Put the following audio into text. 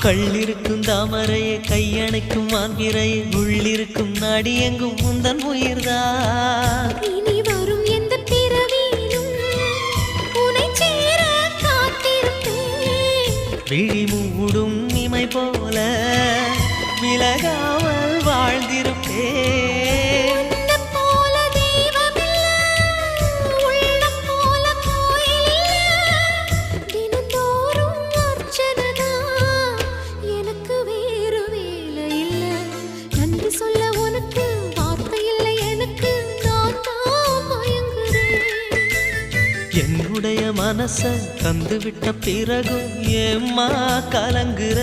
கள்ளிருக்கும் தாமரையை கையணைக்கும் மான்பிரையை உள்ளிருக்கும் நாடி எங்கும் முந்தன் உயிர்தான் இனி வரும் எந்த பிறவியிலும் உனை சேர காத்திருப்பேன் விழி மூடும் இமை போல விலகாமல் வாழ்ந்திருப்பேன் என்னுடைய மனச தந்து விட்ட பிறகும் ஏம்மா கலங்குற